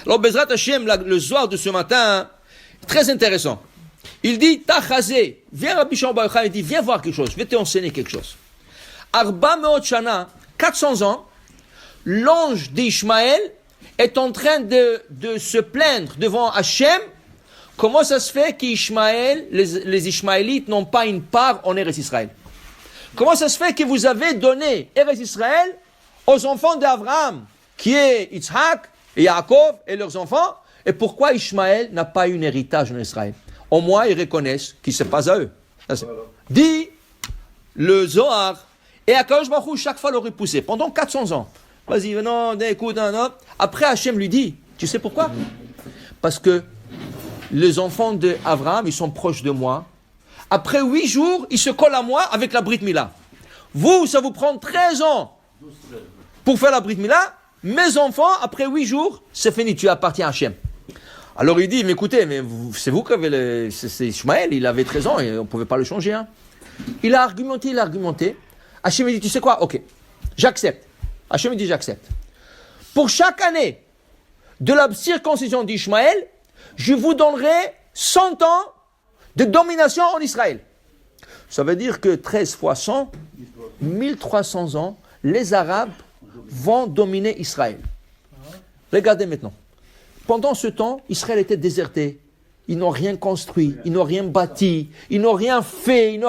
Alors, Bezrat Hashem, le Zohar de ce matin, très intéressant. Il dit, Tachazé, viens Rabbi Shimon Bar Yochai, il dit, viens voir quelque chose, je vais t'enseigner quelque chose. Arba Meot Shana, 400 ans, l'ange d'Ishmaël est en train de se plaindre devant Hachem. Comment ça se fait qu'Ishmaël, les Ishmaélites n'ont pas une part en Eretz Israël? Comment ça se fait que vous avez donné Eretz Israël aux enfants d'Abraham, qui est Yitzhak et Yaakov et leurs enfants, et pourquoi Ishmaël n'a pas eu un héritage en Israël? Au moins, ils reconnaissent que ce n'est pas à eux. Dit le Zohar, et Akadosh Baruch Hu, chaque fois le repoussait, pendant 400 ans. Vas-y, non, écoute, non. Après, Hachem lui dit, tu sais pourquoi? Parce que les enfants d'Abraham, ils sont proches de moi. Après 8 jours, ils se collent à moi avec la Brit Mila. Vous, ça vous prend 13 ans pour faire la Brit Mila. Mes enfants, après 8 jours, c'est fini, tu appartiens à Hachem. Alors il dit, mais écoutez, c'est vous qui avez c'est Ishmaël, il avait 13 ans et on ne pouvait pas le changer. Hein. Il a argumenté. Hachem dit, tu sais quoi? Ok, j'accepte. Hachem dit, j'accepte. Pour chaque année de la circoncision d'Ishmaël, je vous donnerai 100 ans de domination en Israël. Ça veut dire que 13 fois 100, 1300 ans, les Arabes vont dominer Israël. Regardez maintenant. Pendant ce temps, Israël était déserté. Ils n'ont rien construit, ils n'ont rien bâti, ils n'ont rien fait,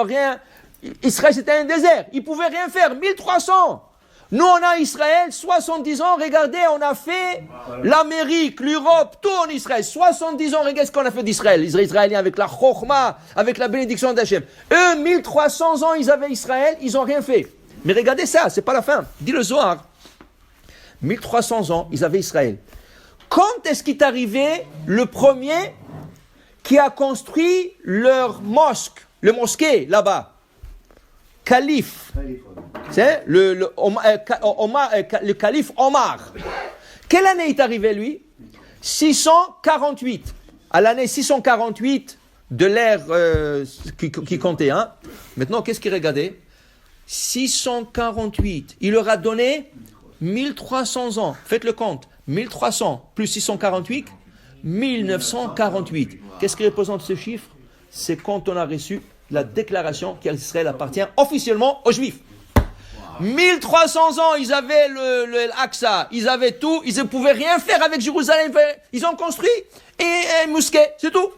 Israël, c'était un désert. Ils ne pouvaient rien faire. 1300. Nous, on a Israël, 70 ans. Regardez, on a fait l'Amérique, l'Europe, tout en Israël. 70 ans, regardez ce qu'on a fait d'Israël. Les Israéliens avec la Chokhma, avec la bénédiction d'Hachem. Eux, 1300 ans, ils avaient Israël, ils n'ont rien fait. Mais regardez ça, c'est pas la fin. Dit le Zohar. 1300 ans, ils avaient Israël. Quand est-ce qu'il est arrivé le premier qui a construit leur mosquée là-bas? Calife. C'est le calife Omar. Quelle année est arrivé lui? 648. À l'année 648 de l'ère qui comptait. Hein. Maintenant, qu'est-ce qu'il regardait? 648. Il leur a donné 1300 ans. Faites le compte. 1300 plus 648, 1948. Qu'est-ce qui représente ce chiffre? C'est quand on a reçu la déclaration qu'Israël appartient officiellement aux Juifs. 1300 ans, ils avaient l'Aqsa, ils avaient tout, ils ne pouvaient rien faire avec Jérusalem. Ils ont construit et mosquée, c'est tout.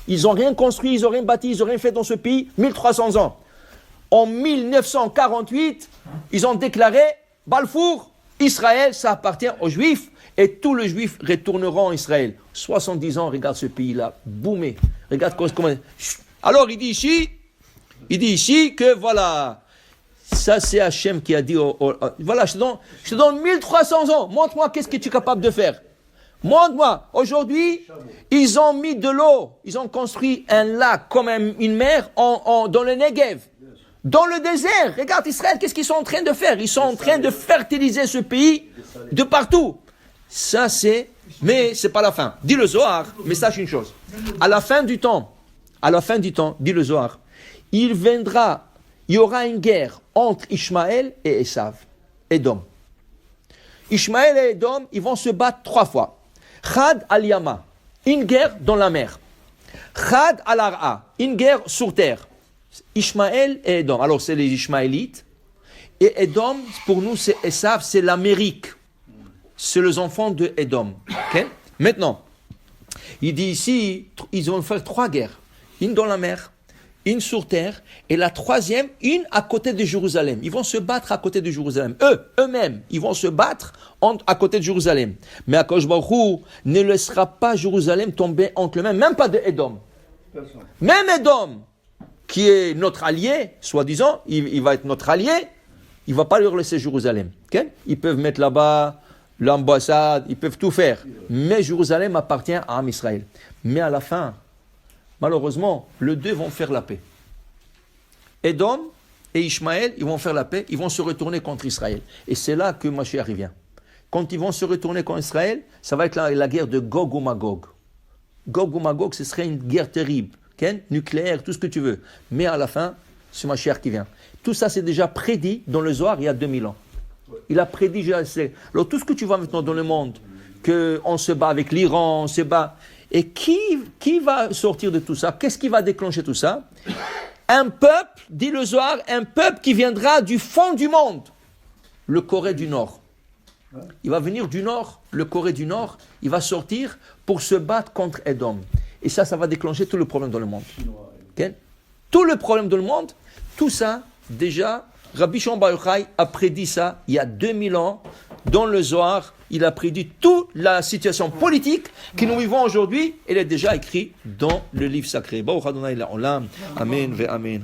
Ils n'ont rien construit, ils n'ont rien bâti, ils n'ont rien fait dans ce pays. 1300 ans. En 1948, ils ont déclaré Balfour, Israël, ça appartient aux Juifs. Et tous les Juifs retourneront en Israël. 70 ans, regarde ce pays-là, boumé. Regarde comment... Alors, il dit ici que voilà, ça c'est Hachem qui a dit, voilà, je te donne 1300 ans, montre-moi qu'est-ce que tu es capable de faire. Montre-moi, aujourd'hui, ils ont mis de l'eau, ils ont construit un lac comme une mer dans le Negev. Dans le désert, regarde Israël, qu'est-ce qu'ils sont en train de faire? Ils sont en train de fertiliser ce pays de partout. Ça c'est, mais c'est pas la fin. Dit le Zohar, mais sache une chose. À la fin du temps, dit le Zohar, il y aura une guerre entre Ishmaël et Esav, Édom. Ishmaël et Édom, ils vont se battre 3 fois. Chad al-Yama, une guerre dans la mer. Chad al-Ar'a, une guerre sur terre. Ishmaël et Édom. Alors c'est les Ishmaélites. Et Édom, pour nous, c'est Esav, c'est l'Amérique. C'est les enfants de Édom. Okay? Maintenant, il dit ici, ils vont faire 3 guerres. Une dans la mer, une sur terre, et la troisième, une à côté de Jérusalem. Ils vont se battre à côté de Jérusalem. Eux-mêmes, ils vont se battre à côté de Jérusalem. Mais Akadosh Baruch Hu ne laissera pas Jérusalem tomber entre les mains, même pas de Édom. Même Édom, qui est notre allié, soi-disant, il va être notre allié, il ne va pas leur laisser Jérusalem. Okay? Ils peuvent mettre là-bas l'ambassade, ils peuvent tout faire. Mais Jérusalem appartient à Am Israël. Mais à la fin, malheureusement, les deux vont faire la paix. Édom et Ishmaël, ils vont faire la paix, ils vont se retourner contre Israël. Et c'est là que Mashiach revient. Quand ils vont se retourner contre Israël, ça va être la guerre de Gog ou Magog. Gog ou Magog, ce serait une guerre terrible, nucléaire, tout ce que tu veux. Mais à la fin, c'est Mashiach qui vient. Tout ça, c'est déjà prédit dans le Zohar il y a 2000 ans. Il a prédit, alors tout ce que tu vois maintenant dans le monde, qu'on se bat avec l'Iran, on se bat. Et qui va sortir de tout ça? Qu'est-ce qui va déclencher tout ça? Un peuple, dit le Zohar, un peuple qui viendra du fond du monde, le Corée du Nord. Il va venir du Nord, le Corée du Nord, il va sortir pour se battre contre Edom. Et ça va déclencher tout le problème dans le monde. Okay? Tout le problème dans le monde, tout ça, déjà, Rabbi Shimon Bar Yochai a prédit ça il y a 2000 ans. Dans le Zohar, il a prédit toute la situation politique que nous vivons aujourd'hui. Elle est déjà écrite dans le livre sacré. Baruch Adonai La'olam. Amen ve Amen.